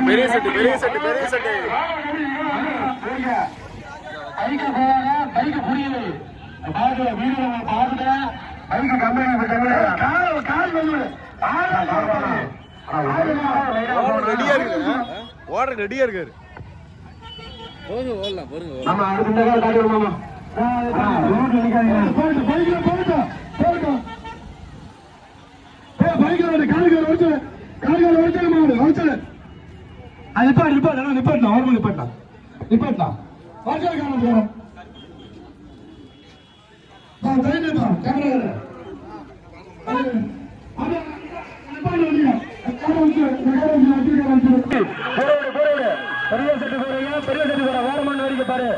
பெரிய செட்டு பெரிய செட்டு பெரிய செட்டு பைக்கு போவாங்க பைக்கு புரியல பாத்துல வீடு பாத்துல பைக்கு கம்பெனி கால் வந்து ரெடியா இருக்கு ஓடுற ரெடியா இருக்காரு போங்க ஓடலாம் போருங்க நம்ம அடுத்த கால் காட்டி மாமா பெரிய செட்டு போற ஓரமான வரைக்கும் பாரு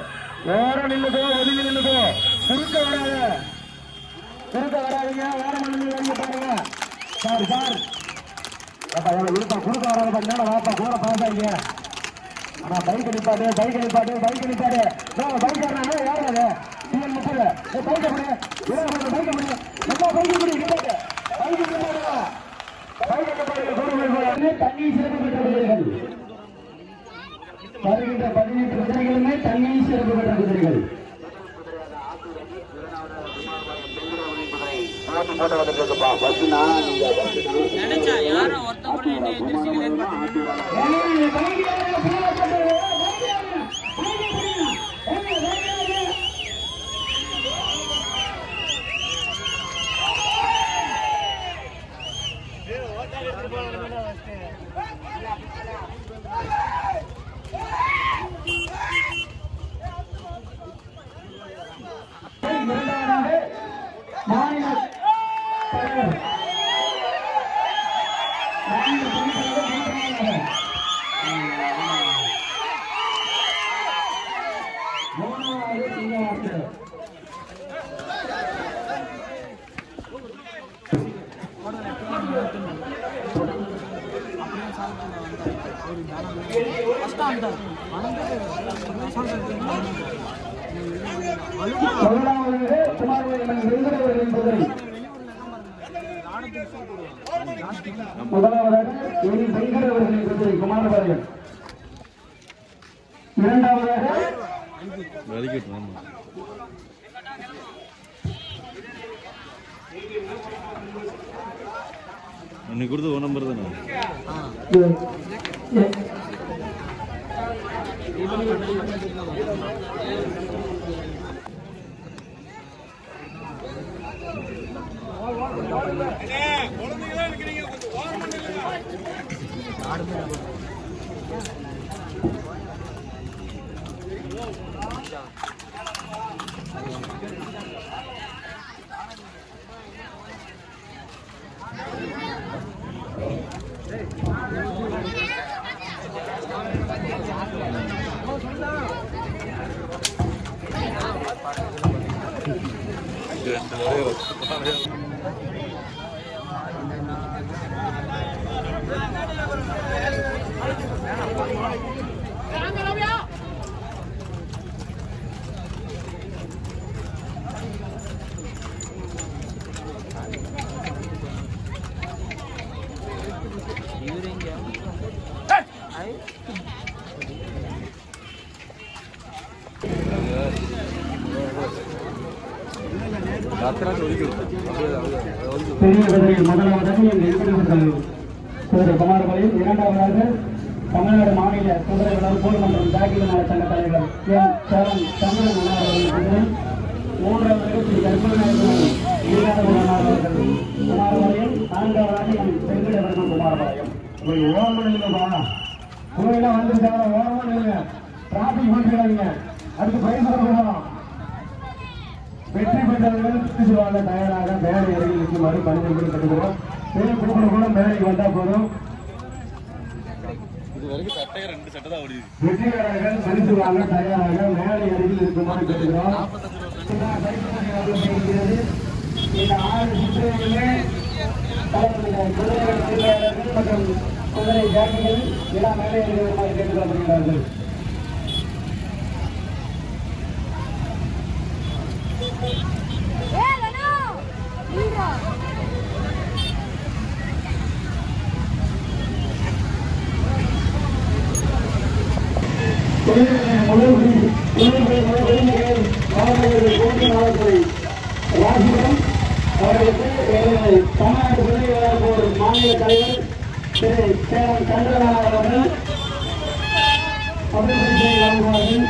ஓரம் நின்னுக்கோ ஒதுங்கி நின்னுக்கோ குறுக்க வராதீங்க ஓரமான நின்று பாருங்க சார் குறுக்க வராத பாத்தீங்கன்னா வாப்பா கூட பாத்தாங்க ஆனா பைக் நிப்பாடு பைக் வரணும் யாராவது சிஎல் முப்பது பைக்க முடியும் பைக்க முடியும் நல்லா பைக்க முடியும் நிப்பாடு தண்ணி சிறப்பு பெற்ற குதிரைகள் வருகின்ற 18 குதிரைகளுமே தண்ணி சிறப்பு பெற்ற குதிரைகள் நினைச்சா யாரும் ஒருத்த கூட என்ன முதலாவதாக குமாரபாளையம் இரண்டாவதாக இன்னைக்கு கொடுத்து 1 நம்பர் தானே குமாரபாளையம் இரண்டாவதாக தமிழ்நாடு மாநில குதிரைகளால் போர்மன்றம் ஜாகிர் மாவட்ட சங்க தலைவர் என் சேலம் தமிழன் அவர்கள் மூன்றாவதாக ஸ்ரீ கருப்பநாயகன் அவர்கள் குமாரபாளையம் நான்காவதாக என் வெங்கடவர்கள் குமாரபாளையம் ஓரமாக இல்லைப்பா குதிரைலாம் வந்துருக்காங்க ஓரமாக இல்லைங்க டிராபிக் பண்ணிக்கிறாங்க அடுத்து பைசா போகலாம் வெற்றி பெற்றவர்கள் சொல்லுவாங்க தயாராக மேடை இறங்கி நிற்குமாறு பணிபுரிந்து கட்டுக்கிறோம் பேர் கொடுக்கணும் கூட மேடைக்கு வந்தா போதும் வெற்றியாளர்கள் பரிசுவாங்க தயாராக மேடை அருகில் இருக்குமாறு கேட்டுக்கிறோம் இந்த 6 சுற்றுகளிலே குதிரைகள் மற்றும் குதிரை ஜாக்கிகள் எல்லா மேடை அருகில் வருமாறு கேட்டுக்கொள்ளப்படுகிறார்கள். தமிழ்நாடு குழந்தை விளையாட்டு மாநில தலைவர் திரு சேலம் சந்திரநாத் அவர்கள் பரிசை வழங்குவார்கள்.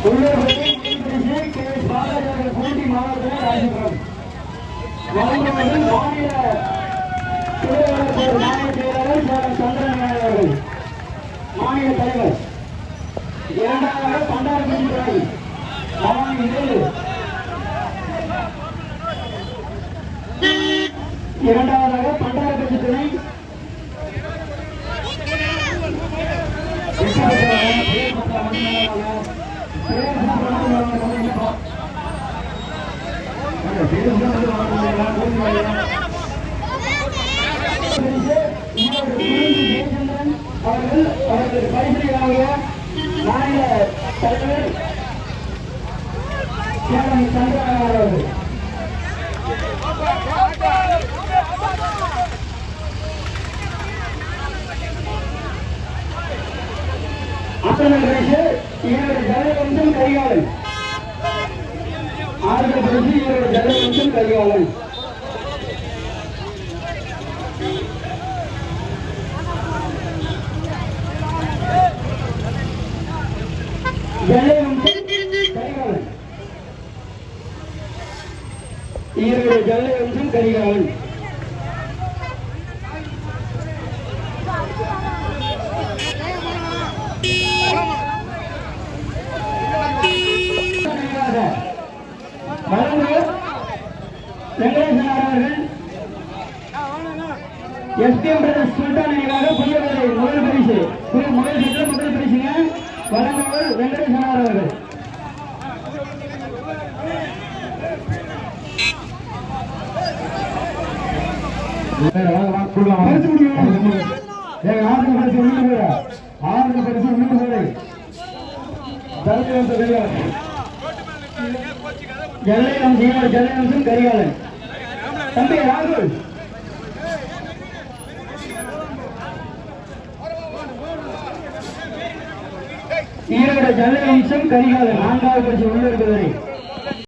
உள்ளூர் கே பாலாஜி அவர்கள் பூண்டி மாவட்டத்தில் ராஜபுரம் வழங்குவதில் மாநில மாநில செயலாளர் சேலம் சந்திரநாத் அவர்கள் மாநில தலைவர். இரண்டாவதாக பண்டாரப்பட்டி துறை பவானி வேலு. இரண்டாவதாக பண்டாரப்பட்டி துறை அவர்கள் அவர்கள் பரிசீலனையாக மாநில தலைவர் சேலம் சந்திரநாத் அவர்கள். ஆசனம் பரிசு இவருடைய ஜலவந்தம் கைகாலன். ஆறுதல் பரிசு இவருடைய ஜலவந்தம் கைகாலன். இவருடைய ஜலவந்தம் கரிகாலன். வெங்கடேசன் அவர்கள் எஸ்பிஎம் பிரதர்ஸ் சுல்தான் நினைவாக புதிய முதல் பரிசு முதல் சுற்று முதல் பரிசுங்க வழங்குவர் வெங்கடேசன் அவர்கள். ஜல்லைவம்சம் கரிகாலன். தம்பி ராகுல் ஈரோடு ஜல்லைவம்சம் கரிகாலன் நான்காவது பரிசு உள்ளிருப்பவரை